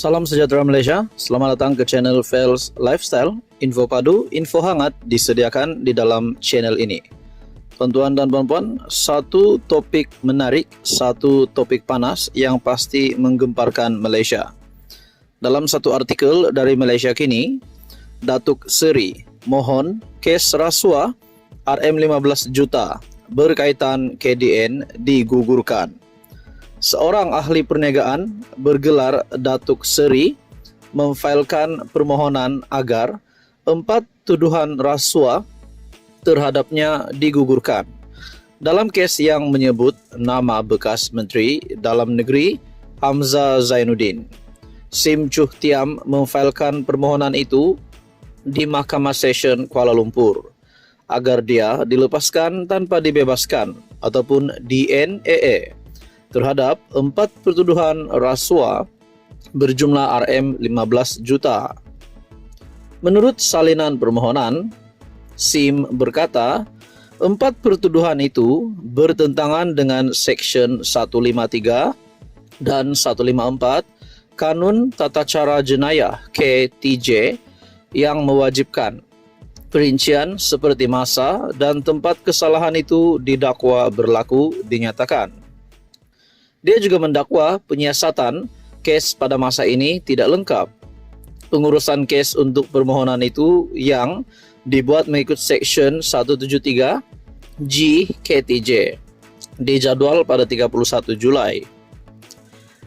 Salam sejahtera Malaysia, selamat datang ke channel Fels Lifestyle. Info padu, info hangat disediakan di dalam channel ini. Tuan-tuan dan puan-puan, satu topik menarik, satu topik panas yang pasti menggemparkan Malaysia. Dalam satu artikel dari Malaysia Kini, Datuk Seri mohon kes rasuah RM15 juta berkaitan KDN digugurkan. Seorang ahli perniagaan bergelar Datuk Seri memfailkan permohonan agar 4 tuduhan rasuah terhadapnya digugurkan. Dalam kes yang menyebut nama bekas Menteri Dalam Negeri Hamzah Zainuddin, Sim Chuh Tiam memfailkan permohonan itu di Mahkamah Session Kuala Lumpur agar dia dilepaskan tanpa dibebaskan ataupun DNAA terhadap 4 pertuduhan rasuah berjumlah RM15 juta. Menurut salinan permohonan, Sim berkata 4 pertuduhan itu bertentangan dengan Seksyen 153 dan 154 Kanun Tata Cara Jenayah KTJ yang mewajibkan perincian seperti masa dan tempat kesalahan itu didakwa berlaku dinyatakan. Dia juga mendakwa penyiasatan kes pada masa ini tidak lengkap. Pengurusan kes untuk permohonan itu yang dibuat mengikut Seksyen 173 G KTJ dijadual pada 31 Julai.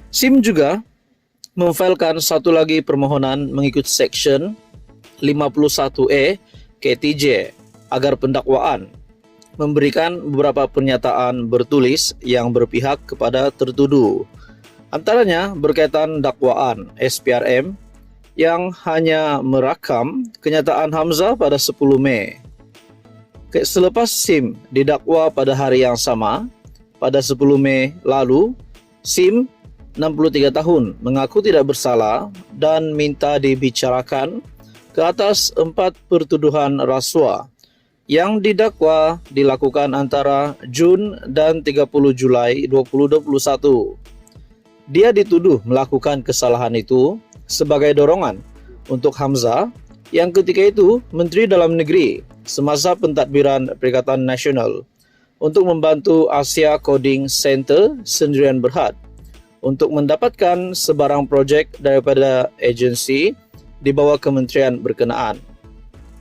Sim juga memfailkan satu lagi permohonan mengikut Seksyen 51E KTJ agar pendakwaan memberikan beberapa pernyataan bertulis yang berpihak kepada tertuduh. Antaranya berkaitan dakwaan SPRM yang hanya merakam kenyataan Hamzah pada 10 Mei. Selepas Sim didakwa pada hari yang sama, pada 10 Mei lalu, Sim 63 tahun mengaku tidak bersalah dan minta dibicarakan ke atas 4 pertuduhan rasuah yang didakwa dilakukan antara Jun dan 30 Julai 2021. Dia dituduh melakukan kesalahan itu sebagai dorongan untuk Hamzah yang ketika itu Menteri Dalam Negeri semasa pentadbiran Perikatan Nasional untuk membantu Asia Coding Center Sendirian Berhad untuk mendapatkan sebarang projek daripada agensi di bawah kementerian berkenaan.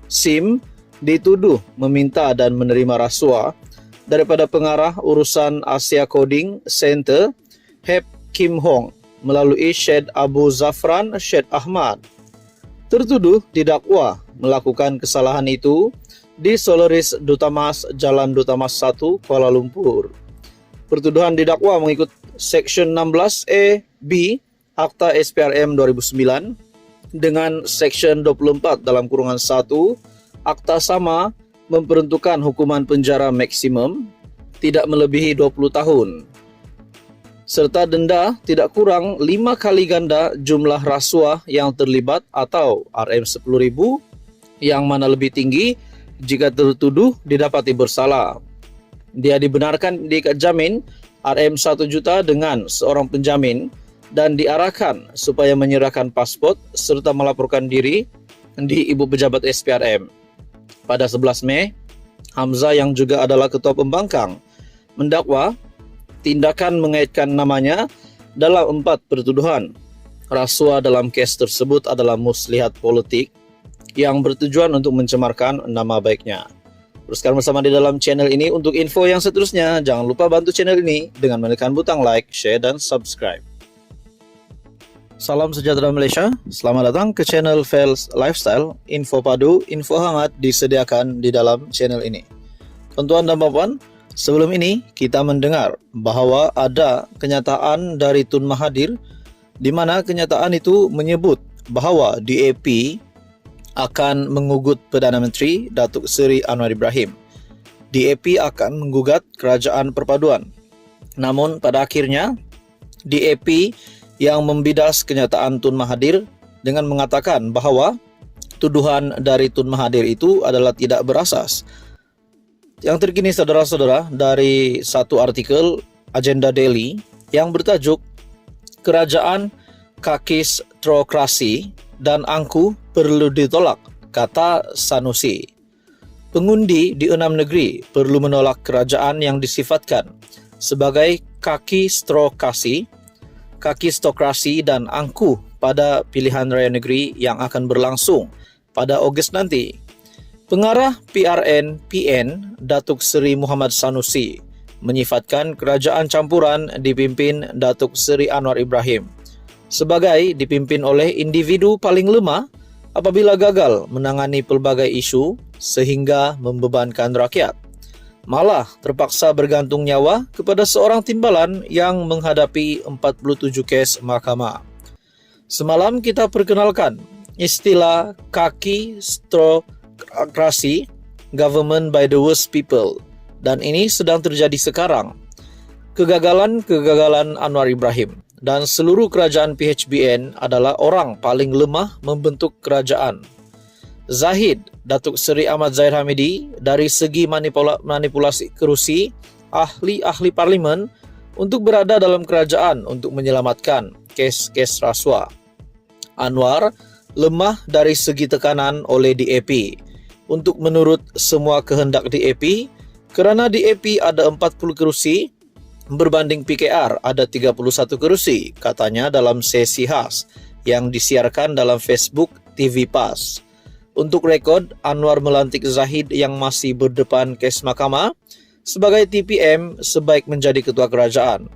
Sim dituduh meminta dan menerima rasuah daripada pengarah urusan Asia Coding Center Hep Kim Hong melalui Syed Abu Zafran Syed Ahmad. Tertuduh didakwa melakukan kesalahan itu di Solaris Dutamas Jalan Dutamas 1 Kuala Lumpur. Pertuduhan didakwa mengikut Seksyen 16A B Akta SPRM 2009 dengan Seksyen 24 dalam kurungan 1 Akta sama memperuntukkan hukuman penjara maksimum tidak melebihi 20 tahun serta denda tidak kurang 5 kali ganda jumlah rasuah yang terlibat atau RM10,000 yang mana lebih tinggi jika tertuduh didapati bersalah. Dia dibenarkan diikat jamin RM1 juta dengan seorang penjamin dan diarahkan supaya menyerahkan pasport serta melaporkan diri di Ibu Pejabat SPRM. Pada 11 Mei, Hamzah yang juga adalah Ketua Pembangkang mendakwa tindakan mengaitkan namanya dalam 4 pertuduhan rasuah dalam kes tersebut adalah muslihat politik yang bertujuan untuk mencemarkan nama baiknya. Teruskan bersama di dalam channel ini untuk info yang seterusnya. Jangan lupa bantu channel ini dengan menekan butang like, share, dan subscribe. Salam sejahtera Malaysia, selamat datang ke channel Fels Lifestyle. Info padu, info hangat disediakan di dalam channel ini. Tuan-tuan dan puan-puan, sebelum ini kita mendengar bahawa ada kenyataan dari Tun Mahathir di mana kenyataan itu menyebut bahawa DAP akan mengugut Perdana Menteri Datuk Seri Anwar Ibrahim. DAP akan menggugat Kerajaan Perpaduan. Namun pada akhirnya DAP yang membidas kenyataan Tun Mahathir dengan mengatakan bahawa tuduhan dari Tun Mahathir itu adalah tidak berasas. Yang terkini saudara-saudara dari satu artikel Agenda Daily yang bertajuk Kerajaan kakistrokrasi dan angku perlu ditolak, kata Sanusi. Pengundi di 6 negeri perlu menolak kerajaan yang disifatkan sebagai kakistokrasi dan angkuh pada pilihan raya negeri yang akan berlangsung pada Ogos nanti. Pengarah PRN-PN Datuk Seri Muhammad Sanusi menyifatkan kerajaan campuran dipimpin Datuk Seri Anwar Ibrahim sebagai dipimpin oleh individu paling lemah apabila gagal menangani pelbagai isu sehingga membebankan rakyat, malah terpaksa bergantung nyawa kepada seorang timbalan yang menghadapi 47 kes mahkamah. Semalam kita perkenalkan istilah kakistrokrasi, government by the worst people, dan ini sedang terjadi sekarang. Kegagalan Anwar Ibrahim dan seluruh kerajaan PHBN adalah orang paling lemah membentuk kerajaan. Zahid, Datuk Seri Ahmad Zahid Hamidi, dari segi manipulasi kerusi, ahli parlimen untuk berada dalam kerajaan untuk menyelamatkan kes-kes rasuah. Anwar lemah dari segi tekanan oleh DAP untuk menurut semua kehendak DAP, kerana DAP ada 40 kerusi berbanding PKR ada 31 kerusi, katanya dalam sesi khas yang disiarkan dalam Facebook TV PAS. Untuk rekod, Anwar melantik Zahid yang masih berdepan kes mahkamah sebagai TPM sebaik menjadi ketua kerajaan.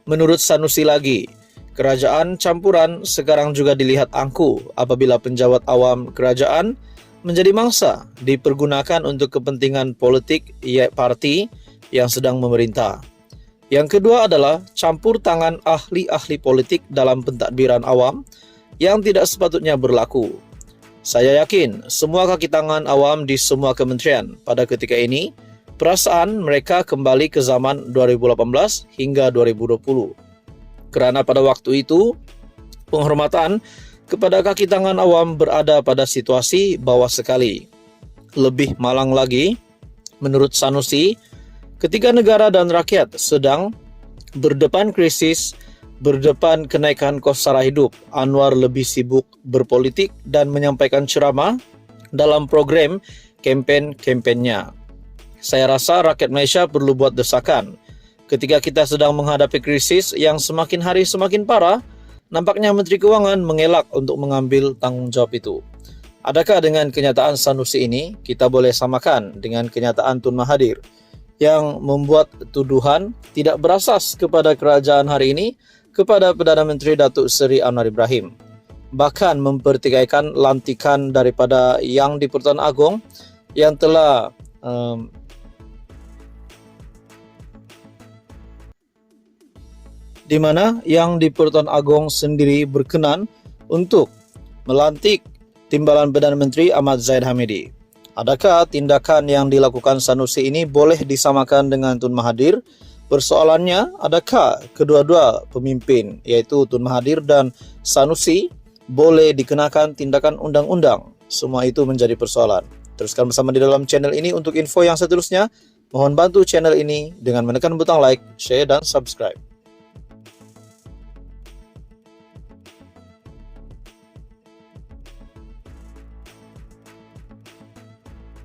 Menurut Sanusi lagi, kerajaan campuran sekarang juga dilihat angku apabila penjawat awam kerajaan menjadi mangsa dipergunakan untuk kepentingan politik parti yang sedang memerintah. Yang kedua adalah campur tangan ahli-ahli politik dalam pentadbiran awam yang tidak sepatutnya berlaku. Saya yakin semua kaki tangan awam di semua kementerian pada ketika ini perasaan mereka kembali ke zaman 2018 hingga 2020. Kerana pada waktu itu penghormatan kepada kaki tangan awam berada pada situasi bawah sekali. Lebih malang lagi, menurut Sanusi, ketika negara dan rakyat sedang berdepan krisis, berdepan kenaikan kos sara hidup, Anwar lebih sibuk berpolitik dan menyampaikan ceramah dalam program kempen-kempennya. Saya rasa rakyat Malaysia perlu buat desakan. Ketika kita sedang menghadapi krisis yang semakin hari semakin parah, nampaknya Menteri Kewangan mengelak untuk mengambil tanggungjawab itu. Adakah dengan kenyataan Sanusi ini, kita boleh samakan dengan kenyataan Tun Mahathir yang membuat tuduhan tidak berasas kepada kerajaan hari ini kepada Perdana Menteri Datuk Seri Anwar Ibrahim. Bahkan mempertikaikan lantikan daripada Yang di-Pertuan Agong yang telah di mana Yang di-Pertuan Agong sendiri berkenan untuk melantik Timbalan Perdana Menteri Ahmad Zahid Hamidi. Adakah tindakan yang dilakukan Sanusi ini boleh disamakan dengan Tun Mahathir? Persoalannya, adakah kedua-dua pemimpin, yaitu Tun Mahathir dan Sanusi, boleh dikenakan tindakan undang-undang? Semua itu menjadi persoalan. Teruskan bersama di dalam channel ini untuk info yang seterusnya. Mohon bantu channel ini dengan menekan butang like, share, dan subscribe.